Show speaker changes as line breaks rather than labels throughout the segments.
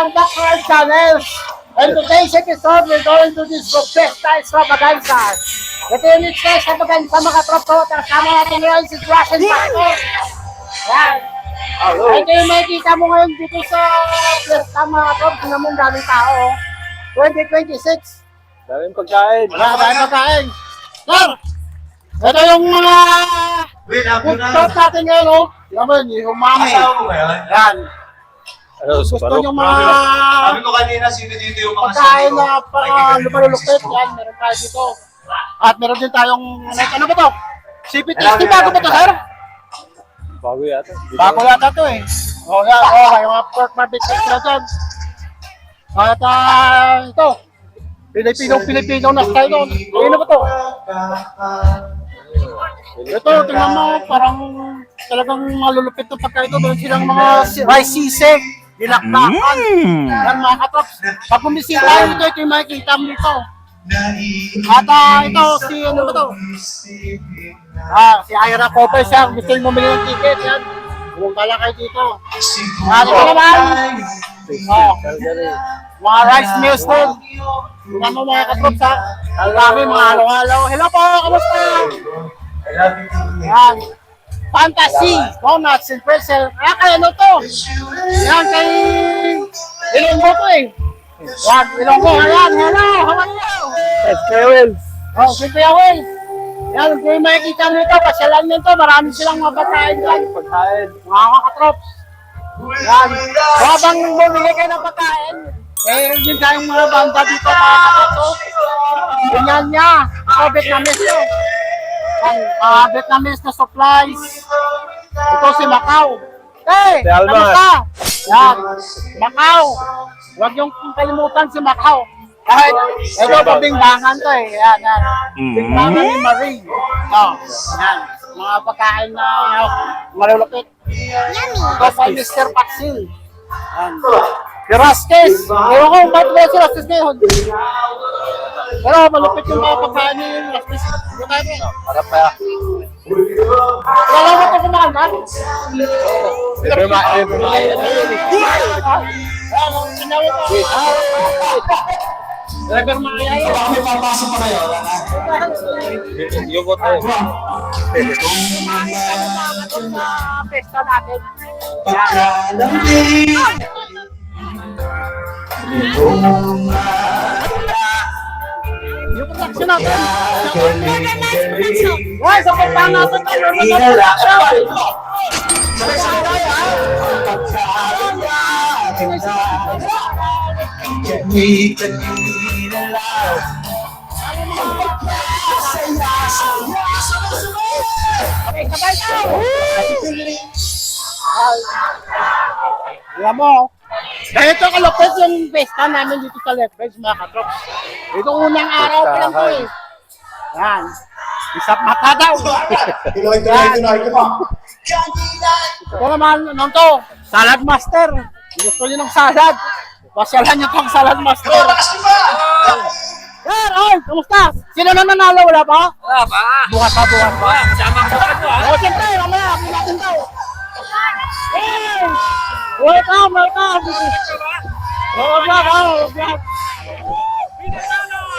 welcome back to our channel. And today's episode, we're going to this Fiesta Extravaganza. Ito yung next extravaganza mga tropo. Kasama natin ngayon si Russian Pastor. Yan. Ito yung makikita mo ngayon dito sa Fiesta mga tropo. Tingnan mo ang daming tao. 2026.
Daming pagkain.
Daming pagkain. Sir, ito yung mga food truck natin ngayon. Oh. Tingnan mo, yung mami. Yan. Gusto nyo mga
Sabi ko kanina, sino dito yung mga
pagkain na lumalulupit, yan, meron tayo dito. At meron din tayong, ano ba to? CPT, bago ba to, sir?
Bago yata.
Bago yata to eh. O yan, may mga pork barbecue extra dyan. At ito, Pilipino na style doon. Ano ba to? Ito, tingnan mo, parang talagang malulupit ng pagkain ito. Meron silang mga rice sisig. Dilakdakan. Yan mga katrops. Pag bumisita tayo dito, ito yung makikita mo dito. At ito, si ano ba to? Si Ira Copper siya. Gusto yung bumili ng ticket. Yan. Bumunta lang kayo dito. Ito naman. Mga rice meals doon. Tingnan mo mga katrops ha. Marami mga halo-halo. Hello po, kamusta? Yan. Fantasy, donuts, and pretzel. Kaya ano to? Yan kay Ilonggo to eh. Yan, Ilonggo. Ayan, hello, how are you?
Farewell.
Oh, si Kuya Will. Yan, kung yung makikita nito, pasyalan nito, marami silang mga pagkain dyan.
Pagkain.
Mga katrops. Yan. Habang bumili kayo ng pagkain, meron din tayong mga banda dito mga katrops. Ganyan niya. Ito, Vietnamese to. Vietnamese na supplies. Ito si Macau. Hey,
Si Alma.
ano ka? Yan, Macau. Huwag yung kalimutan si Macau. Kahit, ito pabingbangan to eh. Yan, yan. Bingbangan ni Marie. Yan. Mga pagkain na malulupit. Ito kay Mr. Paxil. Yan. Si Rastes. Ewan ko, ba't ba si Rastes ngayon? Pero malupit yung mga pagkain ni Rastes.
Harap pa.
Wala mo ito kumakan.
Libre makain.
Driver makayaya.
May papasok pa kayo.
Yung ko tayo.
Pesta natin. Yung production natin. Why, sa pagpang natin tayo ng production. Okay, sabay tayo. Alam mo, ito kalapit yung pesta namin dito sa Left Bench, mga katrops. Ito unang araw pa lang po eh. Yan. Isap mata daw. Ito naman, ano to? Salad Master. Gusto nyo ng salad? Pasyalan nyo tong Salad Master. Yan, oy, kamusta? Sino na nanalo? Wala pa?
Wala pa.
Bukas pa.
Kasama ko ito ha.
O, siyempre, mamaya, hindi natin daw. Hey! Welcome. Vlog.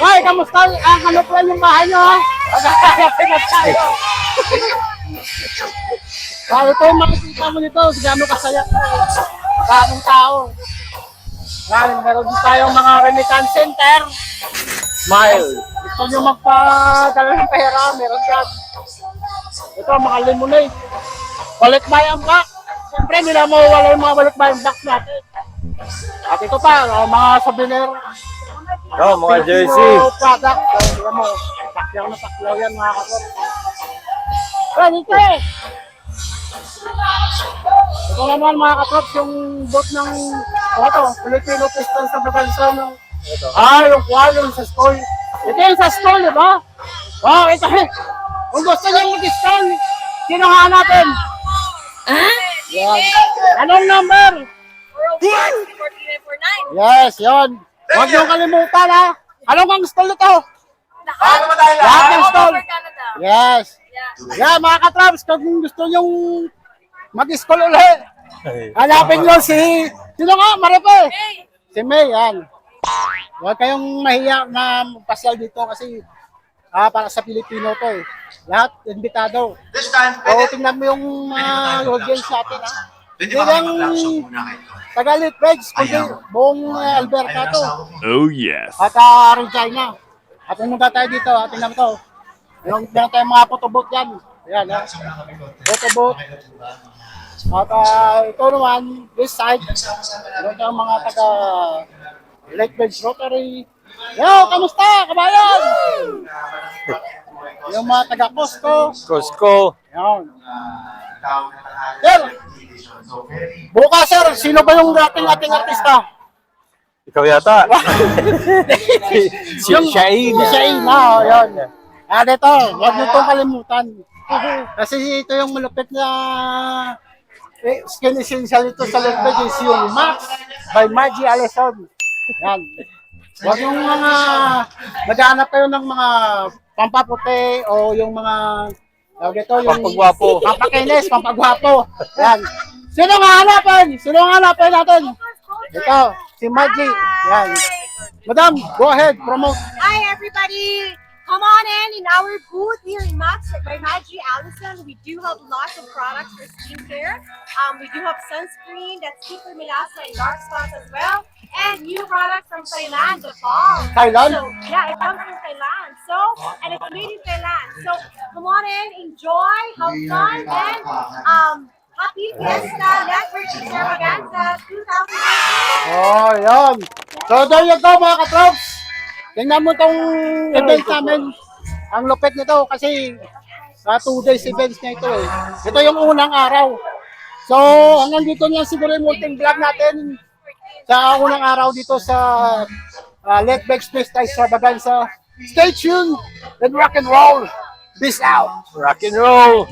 Hoy, kamusta? Ano po yung bahay nyo, ha? Pagkakayapin na tayo. Ito yung makikita mo nito, sigano kasaya. Bagong tao. Meron din tayong mga remittance center.
Smile.
Gusto nyo magpadala ng pera, meron dyan. Ito, mga lemonade. Balikbayan box. Siyempre, hindi na mawawala yung mga balikbayan box natin. At ito pa, mga souvenir.
Mga jersey.
Filipino product. Alam mo, paklaw yan mga kapot. Dito eh. Ito naman mga katrops, yung boat ng Filipino Pistol sa Bagansa. Yung kwalong sa stall. Ito yung sa stall, di ba? Ito eh. Kung gusto niyo mag-stall, sino hanapin? Yan. Anong number?
401-4949.
Yes, yon. Huwag niyong kalimutan ha. Anong ang stall ito?
Paano ba tayo
Lahat ng
lahat?
stall.
Canada.
Yes.
Yeah.
Mga katraps, kung gusto nyong mag-school ulit, hanapin nyo si... Sino nga? Maripe.
Hey!
Si May, yan. Huwag kayong mahiya na pasyal dito kasi para sa Pilipino to eh. Lahat, invitado.
This time,
O, tingnan mo yung mga audience natin, ha?
pwede
Hindi
ba
lang
mag-black shop muna kayo?
Tagalog Reds, kundi buong Alberta to.
Oh yes.
At Regina. At pumunta tayo dito, tingnan mo to. Meron tayong mga photobooth yan. Ayan, ha? Photobooth. At ito naman, this side, meron tayong mga taga Lake Bridge Rotary. Yo, kamusta, kabayan? Yung mga taga Costco.
Costco.
Yan. Sir, bukas sir, sino ba yung ating artista?
Ikaw yata.
Si Shain. Si Shain, yun. Dito, huwag niyo itong kalimutan. Kasi ito yung malupit na skin essential ito sa Lake is yung Max by Margie Alison. Yan. Huwag yung mga naghahanap kayo ng mga pampaputi o yung mga ito, yung
Pampagwapo.
pampakinis, pampagwapo. Yan. Sino nga hanapin? Sino nga hanapin natin? Ito, si Margie. Yan. Madam, go ahead, promote.
Hi everybody! Come on in our booth here in Max by Maggie Allison. We do have lots of products for skincare. We do have sunscreen that's super melassa and dark spots as well. And new products from Thailand, the balm.
Thailand?
So, yeah, it comes from Thailand. So, and it's made in Thailand. So, come on in, enjoy, have fun, and happy Fiesta Network Extravaganza 2019.
Oh, yan. So, there you go mga katrops. Tingnan mo itong event namin. Ang lupit nito kasi 2 days events na ito eh. Ito yung unang araw. So, hanggang dito niyan siguro yung multing vlog natin sa unang araw dito sa Lake Beach Fiesta Extravaganza. Stay tuned and rock and roll. Peace out.
Rock and roll.